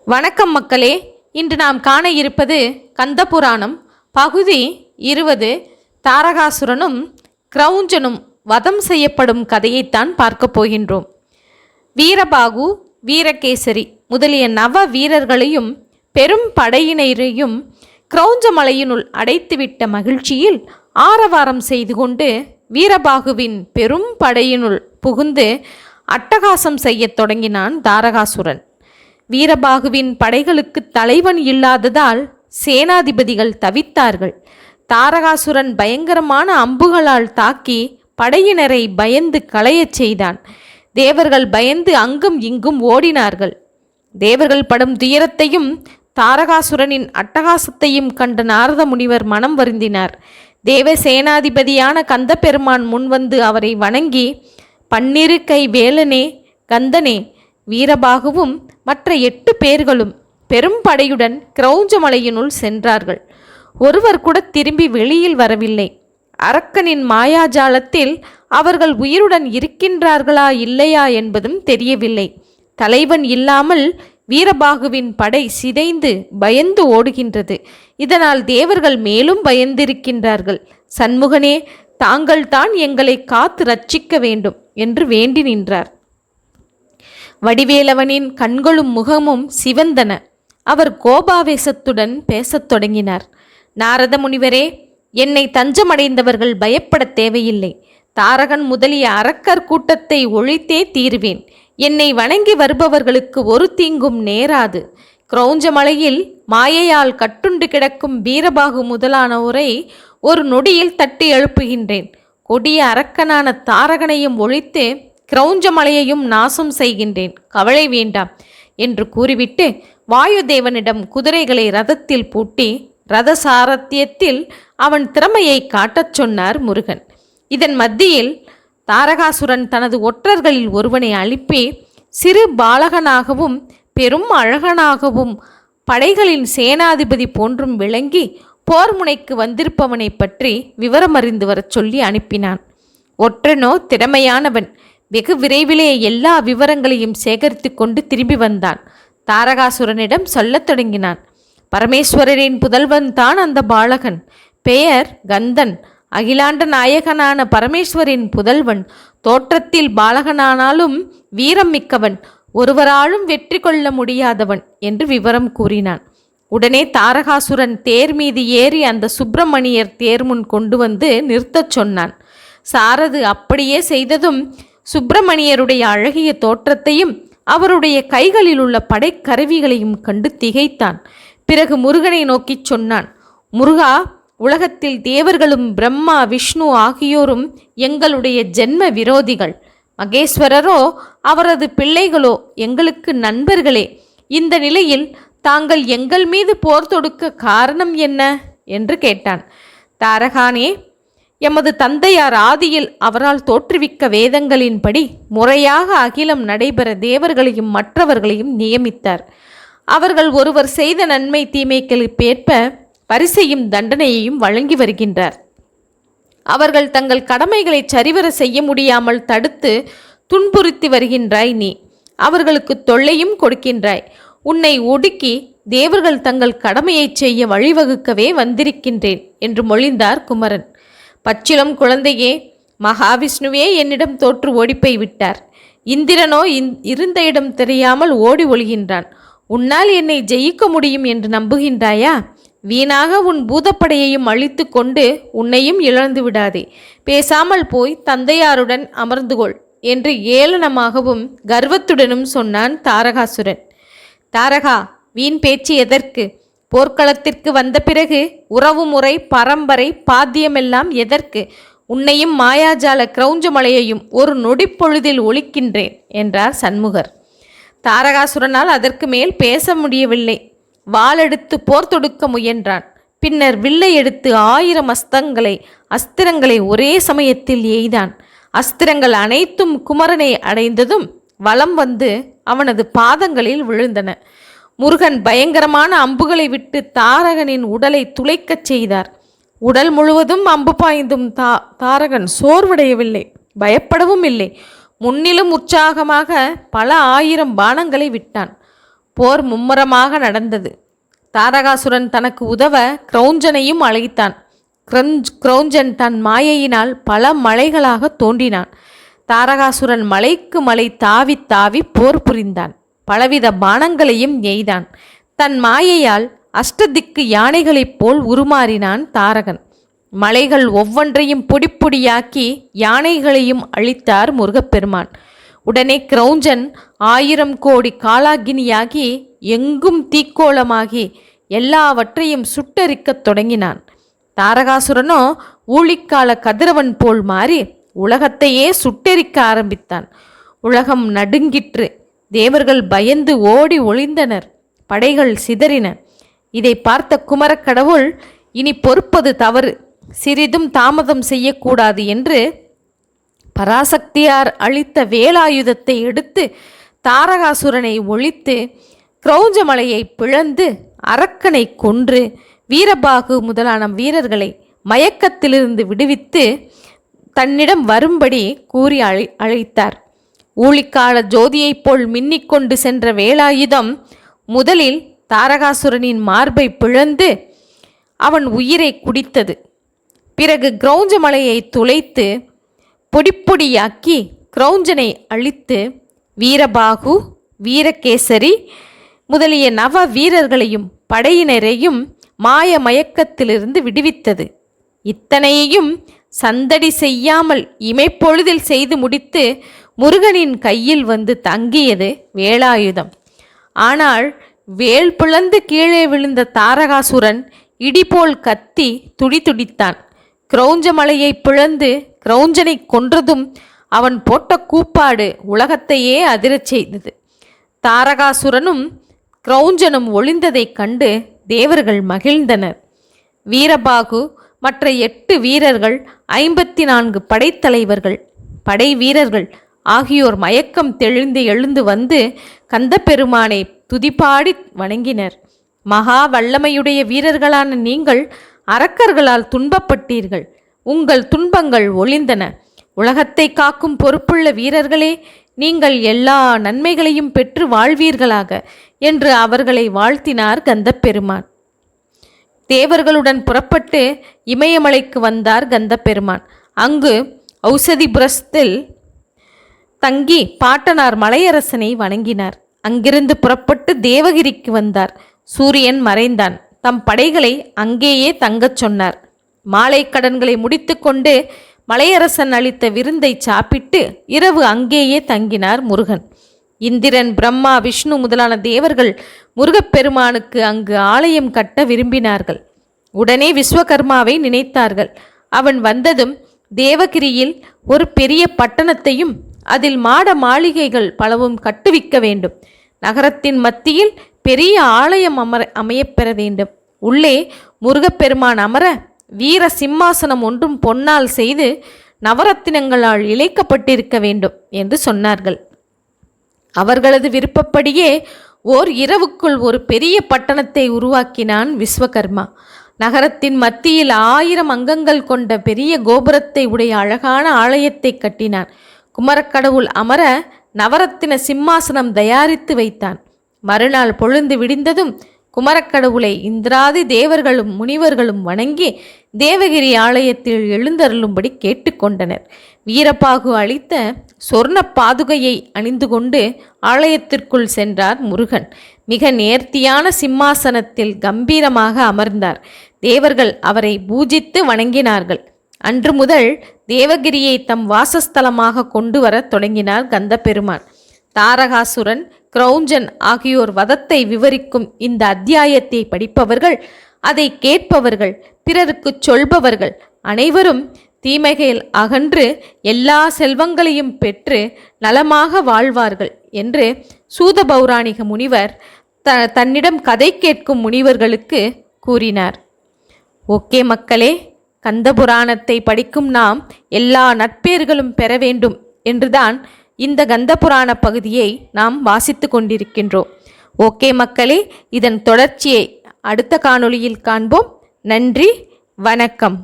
வணக்கம் மக்களே. இன்று நாம் காண இருப்பது கந்தபுராணம் பகுதி 20. தாரகாசுரனும் கிரௌஞ்சனும் வதம் செய்யப்படும் கதையைத்தான் பார்க்க போகின்றோம். வீரபாகு, வீரகேசரி முதலிய நவ வீரர்களையும் பெரும் படையினரையும் கிரௌஞ்சமலையினுள் அடைத்துவிட்ட மகிழ்ச்சியில் ஆரவாரம் செய்து கொண்டு வீரபாகுவின் பெரும் படையினுள் புகுந்து அட்டகாசம் செய்யத் தொடங்கினான் தாரகாசுரன். வீரபாகுவின் படைகளுக்கு தலைவன் இல்லாததால் சேனாதிபதிகள் தவித்தார்கள். தாரகாசுரன் பயங்கரமான அம்புகளால் தாக்கி படையினரை பயந்து களையச் செய்தான். தேவர்கள் பயந்து அங்கும் இங்கும் ஓடினார்கள். தேவர்கள் படும் துயரத்தையும் தாரகாசுரனின் அட்டகாசத்தையும் கண்ட நாரத முனிவர் மனம் வருந்தினார். தேவ சேனாதிபதியான கந்தபெருமான் முன்வந்து அவரை வணங்கி, பன்னிரு கை வேலனே, கந்தனே, வீரபாகுவும் மற்ற 8 பேர்களும் பெரும் படையுடன் கிரௌஞ்சமலையினுள் சென்றார்கள். ஒருவர் கூட திரும்பி வெளியில் வரவில்லை. அரக்கனின் மாயாஜாலத்தில் அவர்கள் உயிருடன் இருக்கின்றார்களா இல்லையா என்பதும் தெரியவில்லை. தலைவன் இல்லாமல் வீரபாகுவின் படை சிதைந்து பயந்து ஓடுகின்றது. இதனால் தேவர்கள் மேலும் பயந்திருக்கின்றார்கள். சண்முகனே, தாங்கள்தான் எங்களை காத்து ரட்சிக்க வேண்டும் என்று வேண்டி நின்றார். வடிவேலவனின் கண்களும் முகமும் சிவந்தன. அவர் கோபாவேசத்துடன் பேசத் தொடங்கினார். நாரத முனிவரே, என்னை தஞ்சமடைந்தவர்கள் பயப்படத் தேவையில்லை. தாரகன் முதலிய அரக்கர் கூட்டத்தை ஒழித்தே தீருவேன். என்னை வணங்கி வருபவர்களுக்கு ஒரு தீங்கும் நேராது. கிரௌஞ்சமலையில் மாயையால் கட்டுண்டு கிடக்கும் வீரபாகு முதலானோரை ஒரு நொடியில் தட்டி எழுப்புகின்றேன். கொடிய அரக்கனான தாரகனையும் ஒழித்து கிரௌஞ்சமலையையும் நாசம் செய்கின்றேன். கவலை வேண்டாம் என்று கூறிவிட்டு வாயுதேவனிடம் குதிரைகளை ரதத்தில் பூட்டி ரத சாரத்தியத்தில் அவன் திறமையை காட்டச் சொன்னார் முருகன். இதன் மத்தியில் தாரகாசுரன் தனது ஒற்றர்களில் ஒருவனை அனுப்பி சிறு பாலகனாகவும் பெரும் அழகனாகவும் படைகளின் சேனாதிபதி போன்றும் விளங்கி போர் முனைக்கு வந்திருப்பவனை பற்றி விவரமறிந்து வரச் சொல்லி அனுப்பினான். ஒற்றனோ திறமையானவன். வெகு விரைவிலே எல்லா விவரங்களையும் சேகரித்து கொண்டு திரும்பி வந்தான். தாரகாசுரனிடம் சொல்லத் தொடங்கினான். பரமேஸ்வரரின் புதல்வன் தான் அந்த பாலகன். பெயர் கந்தன். அகிலாண்ட நாயகனான பரமேஸ்வரின் புதல்வன். தோற்றத்தில் பாலகனானாலும் வீரம் மிக்கவன். ஒருவராலும் வெற்றி கொள்ள முடியாதவன் என்று விவரம் கூறினான். உடனே தாரகாசுரன் தேர் மீது ஏறி அந்த சுப்பிரமணியர் தேர் முன் கொண்டு வந்து நிறுத்தச் சொன்னான். சாரது அப்படியே செய்ததும் சுப்பிரமணியருடைய அழகிய தோற்றத்தையும் அவருடைய கைகளில் உள்ள படைக்கருவிகளையும் கண்டு திகைத்தான். பிறகு முருகனை நோக்கிச் சொன்னான். முருகா, உலகத்தில் தேவர்களும் பிரம்மா, விஷ்ணு ஆகியோரும் எங்களுடைய ஜென்ம விரோதிகள். மகேஸ்வரரோ அவரது பிள்ளைகளோ எங்களுக்கு நண்பர்களே. இந்த நிலையில் தாங்கள் எங்கள் மீது போர் தொடுக்க காரணம் என்ன என்று கேட்டான். தாரகானே, எமது தந்தையார் ஆதியில் அவரால் தோற்றுவிக்க வேதங்களின்படி முறையாக அகிலம் நடைபெற தேவர்களையும் மற்றவர்களையும் நியமித்தார். அவர்கள் ஒருவர் செய்த நன்மை தீமைகளுக்கேற்ப பரிசையும் தண்டனையையும் வழங்கி வருகின்றார். அவர்கள் தங்கள் கடமைகளை சரிவர செய்ய முடியாமல் தடுத்து துன்புறுத்தி வருகின்றாய் நீ. அவர்களுக்கு தொல்லையும் கொடுக்கின்றாய். உன்னை ஒடுக்கி தேவர்கள் தங்கள் கடமையை செய்ய வழிவகுக்கவே வந்திருக்கின்றேன் என்று மொழிந்தார் குமரன். பச்சிலம் குழந்தையே, மகாவிஷ்ணுவே என்னிடம் தோற்று ஓடிப்போய் விட்டார். இந்திரனோ இருந்த இடம் தெரியாமல் ஓடி ஒளிகின்றான். உன்னால் என்னை ஜெயிக்க முடியும் என்று நம்புகின்றாயா? வீணாக உன் பூதப்படையையும் அழித்து கொண்டு உன்னையும் இழந்து விடாதே. பேசாமல் போய் தந்தையாருடன் அமர்ந்துகொள் என்று ஏளனமாகவும் கர்வத்துடனும் சொன்னான் தாரகாசுரன். தாரகா, வீண் பேச்சு எதற்கு? போர்க்களத்திற்கு வந்த பிறகு உறவு முறை, பரம்பரை, பாத்தியமெல்லாம் எதற்கு? உன்னையும் மாயாஜால கிரௌஞ்சமலையையும் ஒரு நொடிப்பொழுதில் ஒழிக்கின்றேன் என்றார் சண்முகர். தாரகாசுரனால் அதற்கு மேல் பேச முடியவில்லை. வாளெடுத்து போர் தொடுக்க முயன்றான். பின்னர் வில்லை எடுத்து 1000 அஸ்திரங்களை ஒரே சமயத்தில் எய்தான். அஸ்திரங்கள் அனைத்தும் குமரனை அடைந்ததும் வலம் வந்து அவனது பாதங்களில் விழுந்தன. முருகன் பயங்கரமான அம்புகளை விட்டு தாரகனின் உடலை துளைக்கச் செய்தார். உடல் முழுவதும் அம்பு பாய்ந்தும் தாரகன் சோர்வடையவில்லை, பயப்படவும் இல்லை. முன்னிலும் உற்சாகமாக பல 1000 பானங்களை விட்டான். போர் மும்முரமாக நடந்தது. தாரகாசுரன் தனக்கு உதவ கிரௌஞ்சனையும் அழைத்தான். கிரௌஞ்சன் தன் மாயையினால் பல மலைகளாக தோன்றினான். தாரகாசுரன் மலைக்கு மலை தாவி தாவி போர் புரிந்தான். பலவித பானங்களையும் எய்தான். தன் மாயையால் அஷ்டதிக்கு யானைகளைப் போல் உருமாறினான் தாரகன். மலைகள் ஒவ்வொன்றையும் பொடிப்பொடியாக்கி யானைகளையும் அழித்தார் முருகப்பெருமான். உடனே கிரௌஞ்சன் 1000 கோடி காலாகினியாகி எங்கும் தீக்கோளமாகி எல்லாவற்றையும் சுட்டரிக்கத் தொடங்கினான். தாரகாசுரனோ ஊழிக்கால கதிரவன் போல் மாறி உலகத்தையே சுட்டெரிக்க ஆரம்பித்தான். உலகம் நடுங்கிற்று. தேவர்கள் பயந்து ஓடி ஒளிந்தனர். படைகள் சிதறின. இதை பார்த்த குமரக்கடவுள், இனி பொறுப்பது தவறு, சிறிதும் தாமதம் செய்யக்கூடாது என்று பராசக்தியார் அளித்த வேலாயுதத்தை எடுத்து தாரகாசுரனை ஒழித்து கிரௌஞ்சமலையை பிளந்து அரக்கனை கொன்று வீரபாகு முதலான வீரர்களை மயக்கத்திலிருந்து விடுவித்து தன்னிடம் வரும்படி கூறி அழைத்தார். ஊழிக்கால ஜோதியைப் போல் மின்னிக்கொண்டு சென்ற வேலாயுதம் முதலில் தாரகாசுரனின் மார்பை பிளந்து அவன் உயிரை குடித்தது. பிறகு கிரௌஞ்சமலையை துளைத்து பொடிப்பொடியாக்கி கிரௌஞ்சனை அழித்து வீரபாகு, வீரகேசரி முதலிய நவ வீரர்களையும் படையினரையும் மாய மயக்கத்திலிருந்து விடுவித்தது. இத்தனையையும் சந்தடி செய்யாமல் இமைப்பொழுதில் செய்து முடித்து முருகனின் கையில் வந்து தங்கியது வேலாயுதம். ஆனால் வேல் பிளந்து கீழே விழுந்த தாரகாசுரன் இடிபோல் கத்தி துடித்தான். கிரௌஞ்சமலையை பிளந்து கிரௌஞ்சனை கொன்றதும் அவன் போட்ட கூப்பாடு உலகத்தையே அதிரச் செய்தது. தாரகாசுரனும் கிரௌஞ்சனும் ஒளிந்ததைக் கண்டு தேவர்கள் மகிழ்ந்தனர். வீரபாகு, மற்ற 8 வீரர்கள், 54 படைத்தலைவர்கள், படை வீரர்கள் ஆகியோர் மயக்கம் தெளிந்து எழுந்து வந்து கந்தப்பெருமானை துதிபாடி வணங்கினர். மகா வல்லமையுடைய வீரர்களான நீங்கள் அரக்கர்களால் துன்பப்பட்டீர்கள். உங்கள் துன்பங்கள் ஒளிந்தன. உலகத்தை காக்கும் பொறுப்புள்ள வீரர்களே, நீங்கள் எல்லா நன்மைகளையும் பெற்று வாழ்வீர்களாக என்று அவர்களை வாழ்த்தினார் கந்தப்பெருமான். தேவர்களுடன் புறப்பட்டு இமயமலைக்கு வந்தார் கந்தப்பெருமான். அங்கு ஔஷதிபுரத்தில் தங்கி பாட்டனார் மலையரசனை வணங்கினார். அங்கிருந்து புறப்பட்டு தேவகிரிக்கு வந்தார். சூரியன் மறைந்தான். தம் படைகளை அங்கேயே தங்கச் சொன்னார். மாலை கடன்களை முடித்து கொண்டு மலையரசன் அளித்த விருந்தை சாப்பிட்டு இரவு அங்கேயே தங்கினார் முருகன். இந்திரன், பிரம்மா, விஷ்ணு முதலான தேவர்கள் முருகப்பெருமானுக்கு அங்கு ஆலயம் கட்ட விரும்பினார்கள். உடனே விஸ்வகர்மாவை நினைத்தார்கள். அவன் வந்ததும் தேவகிரியில் ஒரு பெரிய பட்டணத்தையும் அதில் மாட மாளிகைகள் பலவும் கட்டுவிக்க வேண்டும். நகரத்தின் மத்தியில் பெரிய ஆலயம் அமையப்பெற வேண்டும். உள்ளே முருகப்பெருமான் அமர வீர சிம்மாசனம் ஒன்றும் பொன்னால் செய்து நவரத்தினங்களால் இழைக்கப்பட்டிருக்க வேண்டும் என்று சொன்னார்கள். அவர்களது விருப்பப்படியே ஓர் இரவுக்குள் ஒரு பெரிய பட்டணத்தை உருவாக்கினான் விஸ்வகர்மா. நகரத்தின் மத்தியில் 1000 அங்கங்கள் கொண்ட பெரிய கோபுரத்தை உடைய அழகான ஆலயத்தை கட்டினான். குமரக்கடவுள் அமர நவரத்தின சிம்மாசனம் தயாரித்து வைத்தான். மறுநாள் பொழுது விடிந்ததும் குமரக்கடவுளை இந்திராதி தேவர்களும் முனிவர்களும் வணங்கி தேவகிரி ஆலயத்தில் எழுந்தருளும்படி கேட்டுக்கொண்டனர். வீரபாகு அளித்த சொர்ண பாதுகையை அணிந்து கொண்டு ஆலயத்திற்குள் சென்றார் முருகன். மிக நேர்த்தியான சிம்மாசனத்தில் கம்பீரமாக அமர்ந்தார். தேவர்கள் அவரை பூஜித்து வணங்கினார்கள். அன்று முதல் தேவகிரியை தம் வாசஸ்தலமாக கொண்டு வர தொடங்கினார் கந்தப்பெருமான். தாரகாசுரன், கிரௌஞ்சன் ஆகியோர் வதத்தை விவரிக்கும் இந்த அத்தியாயத்தை படிப்பவர்கள், அதை கேட்பவர்கள், பிறருக்கு சொல்பவர்கள் அனைவரும் தீமைகள் அகன்று எல்லா செல்வங்களையும் பெற்று நலமாக வாழ்வார்கள் என்று சூத பௌராணிக முனிவர் தன்னிடம் கதை கேட்கும் முனிவர்களுக்கு கூறினார். ஓகே மக்களே, கந்தபுராணத்தை படிக்கும் நாம் எல்லா நற்பேர்களும் பெற வேண்டும் என்றுதான் இந்த கந்தபுராண பகுதியை நாம் வாசித்து கொண்டிருக்கின்றோம். ஓகே மக்களே, இதன் தொடர்ச்சியை அடுத்த காணொளியில் காண்போம். நன்றி, வணக்கம்.